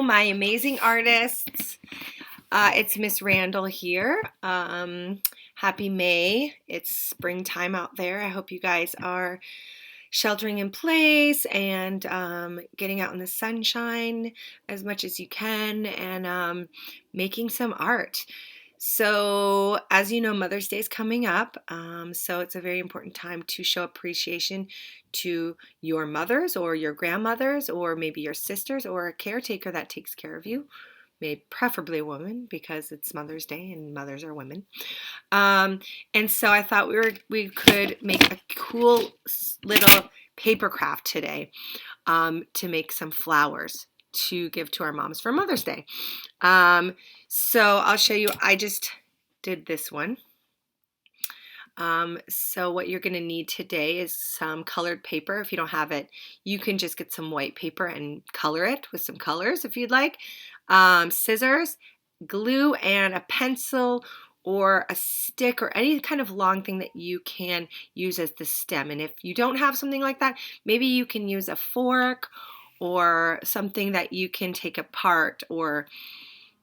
My amazing artists. It's Miss Randall here. Happy May. It's springtime out there. I hope you guys are sheltering in place and getting out in the sunshine as much as you can and making some art. So, as you know, Mother's Day is coming up, so it's a very important time to show appreciation to your mothers or your grandmothers or maybe your sisters or a caretaker that takes care of you, maybe preferably a woman because it's Mother's Day and mothers are women. And so I thought we could make a cool little paper craft today to make some flowers to give to our moms for Mother's Day. So I'll show you. I just did this one. So what you're going to need today is some colored paper. If you don't have it, you can just get some white paper and color it with some colors if you'd like. Scissors, glue, and a pencil or a stick or any kind of long thing that you can use as the stem. And if you don't have something like that, maybe you can use a fork or something that you can take apart or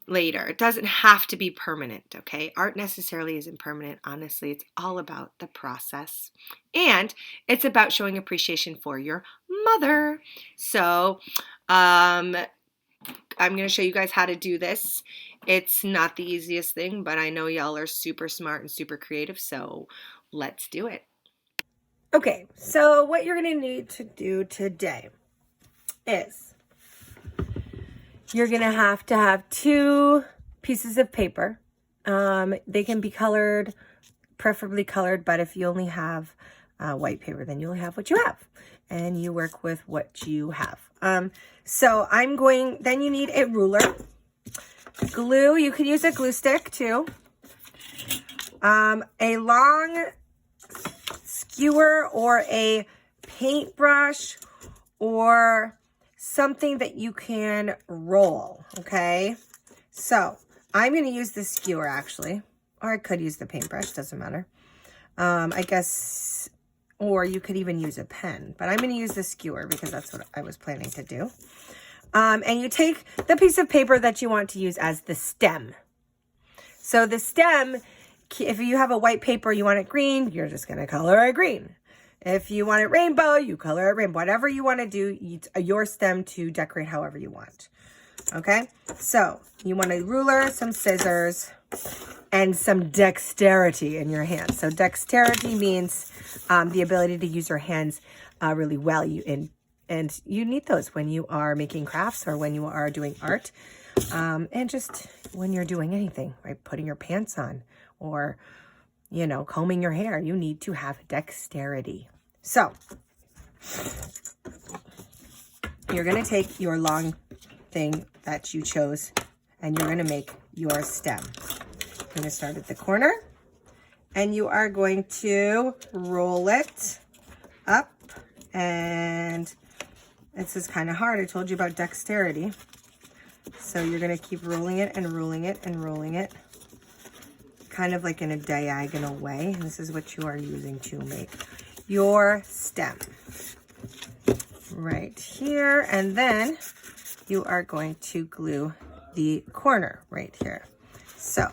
later. It doesn't have to be permanent, okay? Art necessarily isn't permanent. Honestly, it's all about the process. And it's about showing appreciation for your mother. So, I'm going to show you guys how to do this. It's not the easiest thing, but I know y'all are super smart and super creative, so let's do it. Okay, so what you're going to need to do today is you're going to have 2 pieces of paper. They can be colored, preferably colored, but if you only have white paper, then you only have what you have, and you work with what you have. So then you need a ruler, glue. You could use a glue stick too. A long skewer or a paintbrush or something that you can roll, okay? So I'm going to use the skewer actually, or I could use the paintbrush, doesn't matter. I guess, or you could even use a pen, but I'm going to use the skewer because that's what I was planning to do. And you take the piece of paper that you want to use as the stem. So the stem, if you have a white paper, you want it green, you're just going to color it green. If you want it rainbow, you color it rainbow. Whatever you want to do, your stem to decorate however you want. Okay? So you want a ruler, some scissors, and some dexterity in your hands. So dexterity means the ability to use your hands really well. And you need those when you are making crafts or when you are doing art. And just when you're doing anything, right? Putting your pants on or, combing your hair. You need to have dexterity. So you're going to take your long thing that you chose and you're going to make your stem. You're going to start at the corner and you are going to roll it up, and this is kind of hard. I told you about dexterity. So you're going to keep rolling it and rolling it and rolling it, kind of like in a diagonal way. And this is what you are using to make your stem right here. And then you are going to glue the corner right here. So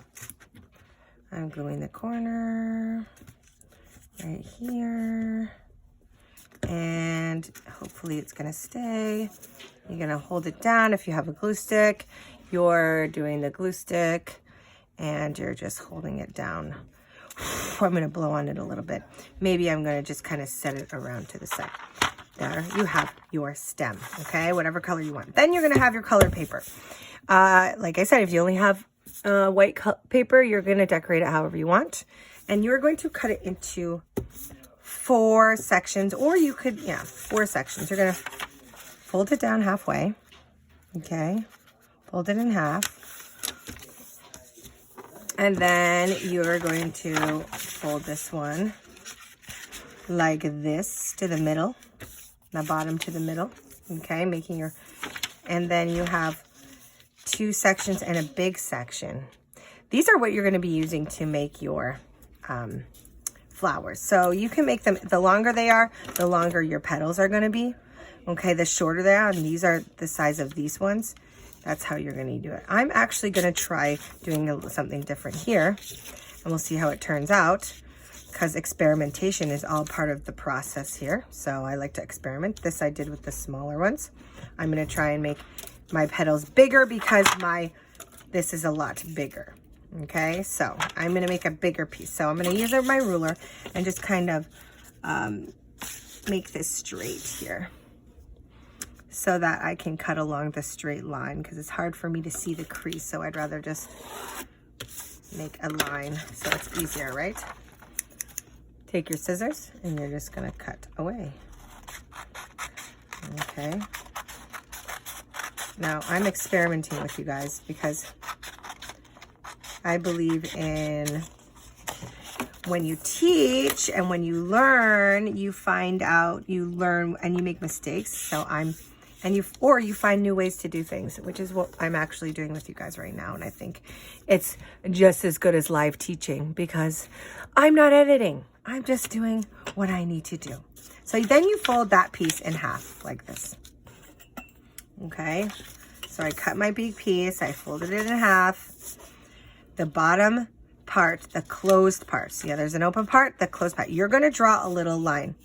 I'm gluing the corner right here, and hopefully it's going to stay. You're going to hold it down. If you have a glue stick, you're doing the glue stick and you're just holding it down. I'm going to blow on it a little bit. Maybe I'm going to just kind of set it around to the side. There, you have your stem, okay? Whatever color you want. Then you're going to have your colored paper. Like I said, if you only have white paper, you're going to decorate it however you want. And you're going to cut it into 4 sections, or you could, 4 sections. You're going to fold it down halfway, okay? Fold it in half. And then you're going to fold this one like this to the middle, the bottom to the middle, okay? And then you have 2 sections and a big section. These are what you're going to be using to make your flowers. So you can make them, the longer they are, the longer your petals are going to be. Okay, the shorter they are, and these are the size of these ones, That's how you're going to do it. I'm actually going to try doing something different here, and we'll see how it turns out, because experimentation is all part of the process here. So I like to experiment. This I did with the smaller ones. I'm going to try and make my petals bigger because this is a lot bigger. Okay, so I'm going to make a bigger piece. So I'm going to use my ruler and just kind of make this straight here, so that I can cut along the straight line, because it's hard for me to see the crease. So I'd rather just make a line so it's easier, right? Take your scissors and you're just gonna cut away. Okay. Now I'm experimenting with you guys because I believe in when you teach and when you learn, you find out, you learn and you make mistakes. So you find new ways to do things, which is what I'm actually doing with you guys right now. And I think it's just as good as live teaching because I'm not editing. I'm just doing what I need to do. So then you fold that piece in half like this. Okay. So I cut my big piece. I folded it in half. The bottom part, the closed part. So yeah, there's an open part, the closed part. You're going to draw a little line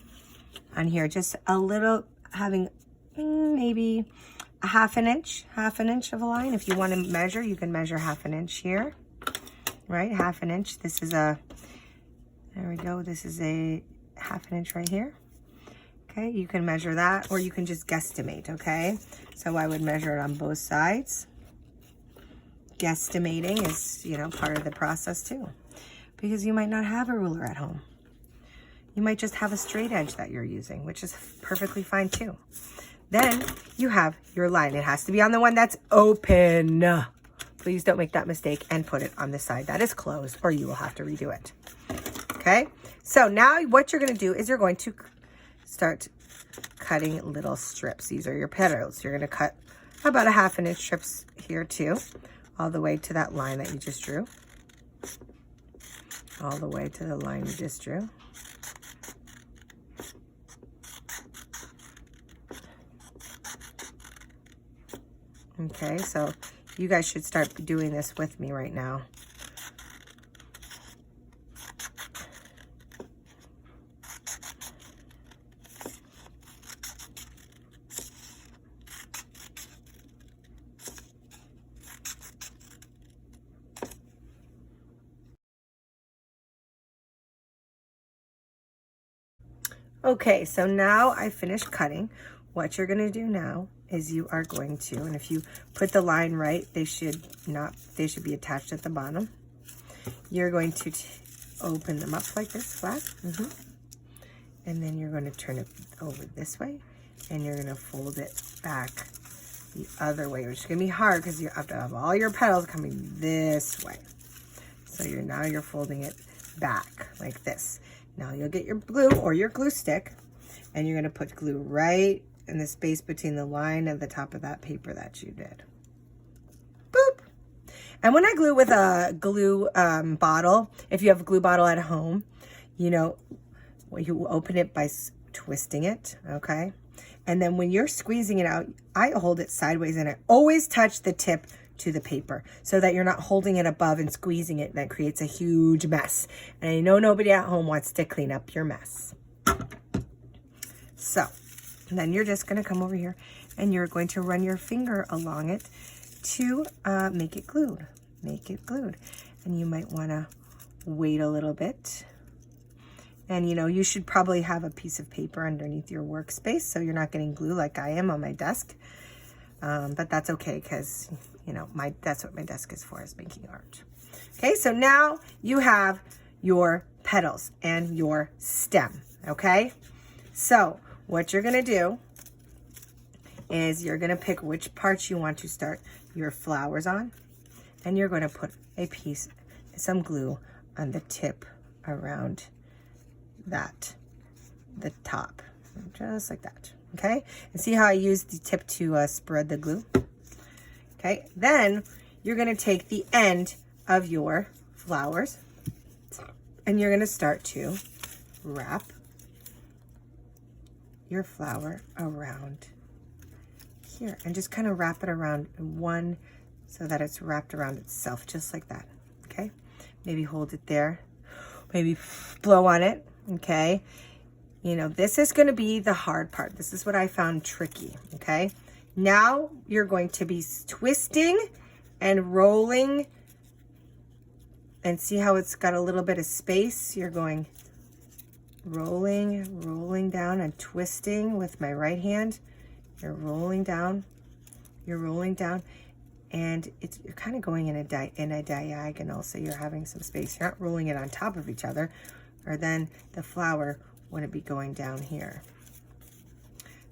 on here, just a little, having maybe a half an inch of a line. If you want to measure, you can measure half an inch here, right? Half an inch. This is there we go. This is a half an inch right here. Okay, you can measure that, or you can just guesstimate, okay? So I would measure it on both sides. Guesstimating is, part of the process too, because you might not have a ruler at home. You might just have a straight edge that you're using, which is perfectly fine too. Then you have your line. It has to be on the one that's open. Please don't make that mistake and put it on the side that is closed, or you will have to redo it. Okay, so now what you're going to do is you're going to start cutting little strips. These are your petals. You're going to cut about a half an inch strips here too, all the way to that line that you just drew. All the way to the line you just drew. Okay, so you guys should start doing this with me right now. Okay, so now I finished cutting. What you're gonna do now is you are going to, and if you put the line right, they should be attached at the bottom. You're going to open them up like this, flat. And then you're going to turn it over this way, and you're going to fold it back the other way, which is going to be hard because you have to have all your petals coming this way. So now you're folding it back like this. Now you'll get your glue or your glue stick, and you're going to put glue right in the space between the line and the top of that paper that you did. Boop. And when I glue with a glue bottle, if you have a glue bottle at home, you open it by twisting it, okay? And then when you're squeezing it out, I hold it sideways, and I always touch the tip to the paper so that you're not holding it above and squeezing it. That creates a huge mess. And I know nobody at home wants to clean up your mess. So, and then you're just going to come over here and you're going to run your finger along it to make it glued. Make it glued. And you might want to wait a little bit. And you should probably have a piece of paper underneath your workspace so you're not getting glue like I am on my desk. But that's okay because, that's what my desk is for, is making art. Okay, so now you have your petals and your stem, okay? So what you're gonna do is you're gonna pick which parts you want to start your flowers on, and you're gonna put some glue on the tip around the top, just like that, okay? And see how I use the tip to spread the glue? Okay, then you're gonna take the end of your flowers and you're gonna start to wrap your flower around here, and just kind of wrap it around in one so that it's wrapped around itself, just like that, okay? Maybe hold it there, maybe blow on it, okay? You know, this is gonna be the hard part. This is what I found tricky, okay? Now you're going to be twisting and rolling, and see how it's got a little bit of space? You're going rolling down and twisting with my right hand. You're rolling down, and you're kind of going in a diagonal, so you're having some space. You're not rolling it on top of each other, or then the flower wouldn't be going down here.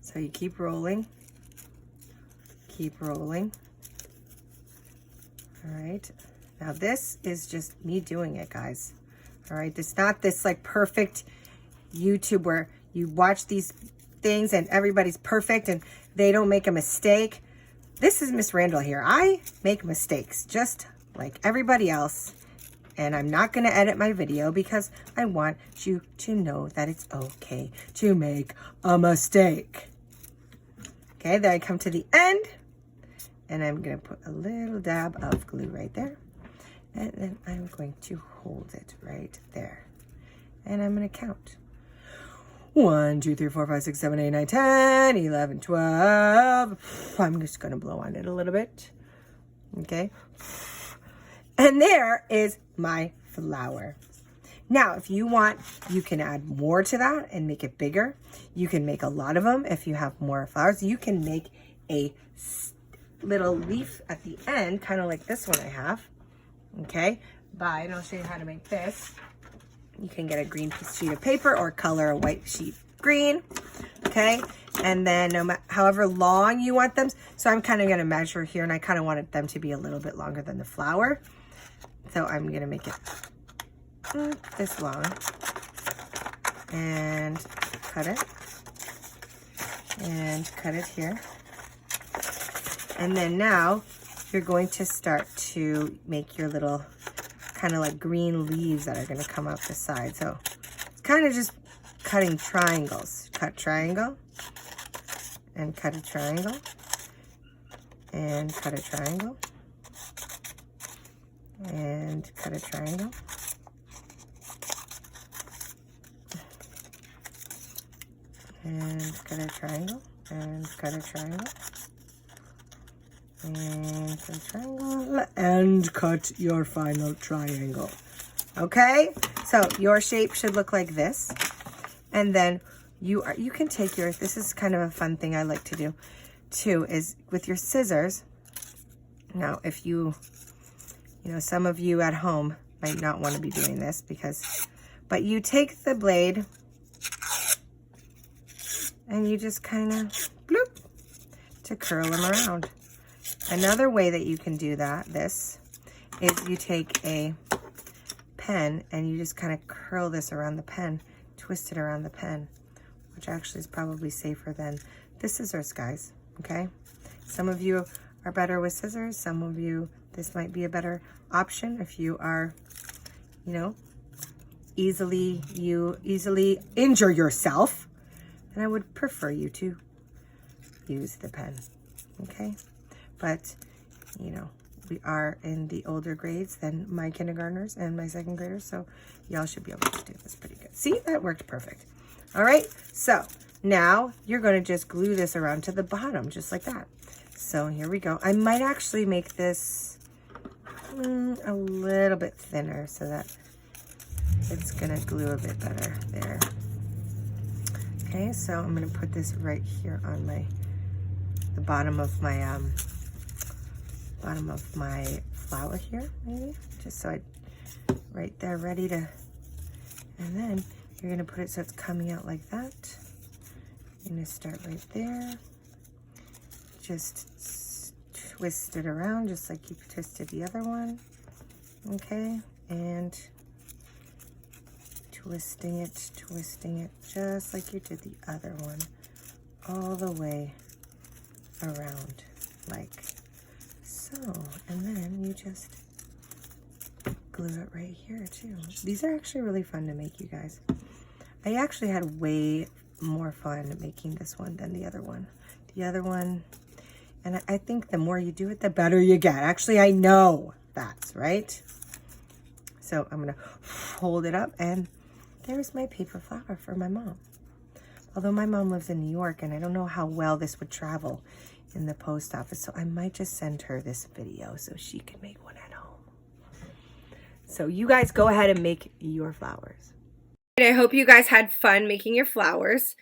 So you keep rolling. All right. Now this is just me doing it, guys. All right. It's not this like perfect YouTube where you watch these things and everybody's perfect and they don't make a mistake. This is Miss Randall here. I make mistakes just like everybody else, and I'm not going to edit my video because I want you to know that it's okay to make a mistake. Okay, then I come to the end, and I'm going to put a little dab of glue right there, and then I'm going to hold it right there, and I'm going to count. 1, 2, 3, 4, 5, 6, 7, 8, 9, 10, 11, 12. I'm just going to blow on it a little bit. Okay. And there is my flower. Now, if you want, you can add more to that and make it bigger. You can make a lot of them if you have more flowers. You can make a little leaf at the end, kind of like this one I have. Okay. And I'll show you how to make this. You can get a green sheet of paper or color a white sheet green, okay? And then however long you want them. So I'm kind of going to measure here, and I kind of wanted them to be a little bit longer than the flower. So I'm going to make it this long and cut it here. And then now you're going to start to make your little kind of like green leaves that are going to come up the side. So it's kind of just cutting triangles. Cut triangle and cut a triangle and cut a triangle and cut a triangle and cut a triangle and cut a triangle and cut a triangle and cut your final triangle. Okay, so your shape should look like this, and then you can take yours. This is kind of a fun thing I like to do too, is with your scissors. Now, if you know, some of you at home might not want to be doing this but you take the blade and you just kind of bloop to curl them around. Another way that you can do this is you take a pen and you just kind of curl this around the pen, twist it around the pen, which actually is probably safer than the scissors, guys, okay? Some of you are better with scissors. Some of you, this might be a better option if you are, you know, easily injure yourself. And I would prefer you to use the pen, okay? But, you know, we are in the older grades than my kindergartners and my second graders, so y'all should be able to do this pretty good. See, that worked perfect. All right, so now you're going to just glue this around to the bottom, just like that. So here we go. I might actually make this a little bit thinner so that it's going to glue a bit better there. Okay, so I'm going to put this right here on the bottom of my flower here, maybe, just so right there, ready to, and then you're going to put it so it's coming out like that. You're going to start right there, just twist it around just like you twisted the other one, okay, and twisting it just like you did the other one, all the way around like so. And then you just glue it right here too. These are actually really fun to make, you guys. I actually had way more fun making this one than the other one. The other one, And I think the more you do it, the better you get. Actually, I know that's right. So I'm going to fold it up, and there's my paper flower for my mom. Although my mom lives in New York, and I don't know how well this would travel in the post office, so I might just send her this video so she can make one at home. So you guys go ahead and make your flowers. I hope you guys had fun making your flowers.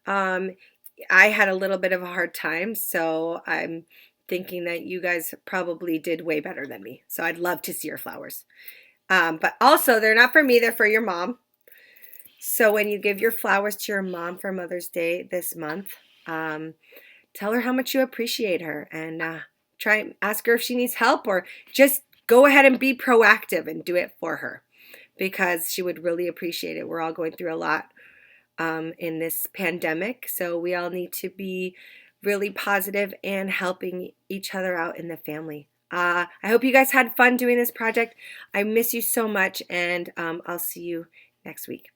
I had a little bit of a hard time, so I'm thinking that you guys probably did way better than me. So I'd love to see your flowers. But also, they're not for me, they're for your mom. So when you give your flowers to your mom for Mother's Day this month, tell her how much you appreciate her, and try and ask her if she needs help, or just go ahead and be proactive and do it for her, because she would really appreciate it. We're all going through a lot in this pandemic, so we all need to be really positive and helping each other out in the family. I hope you guys had fun doing this project. I miss you so much, and I'll see you next week.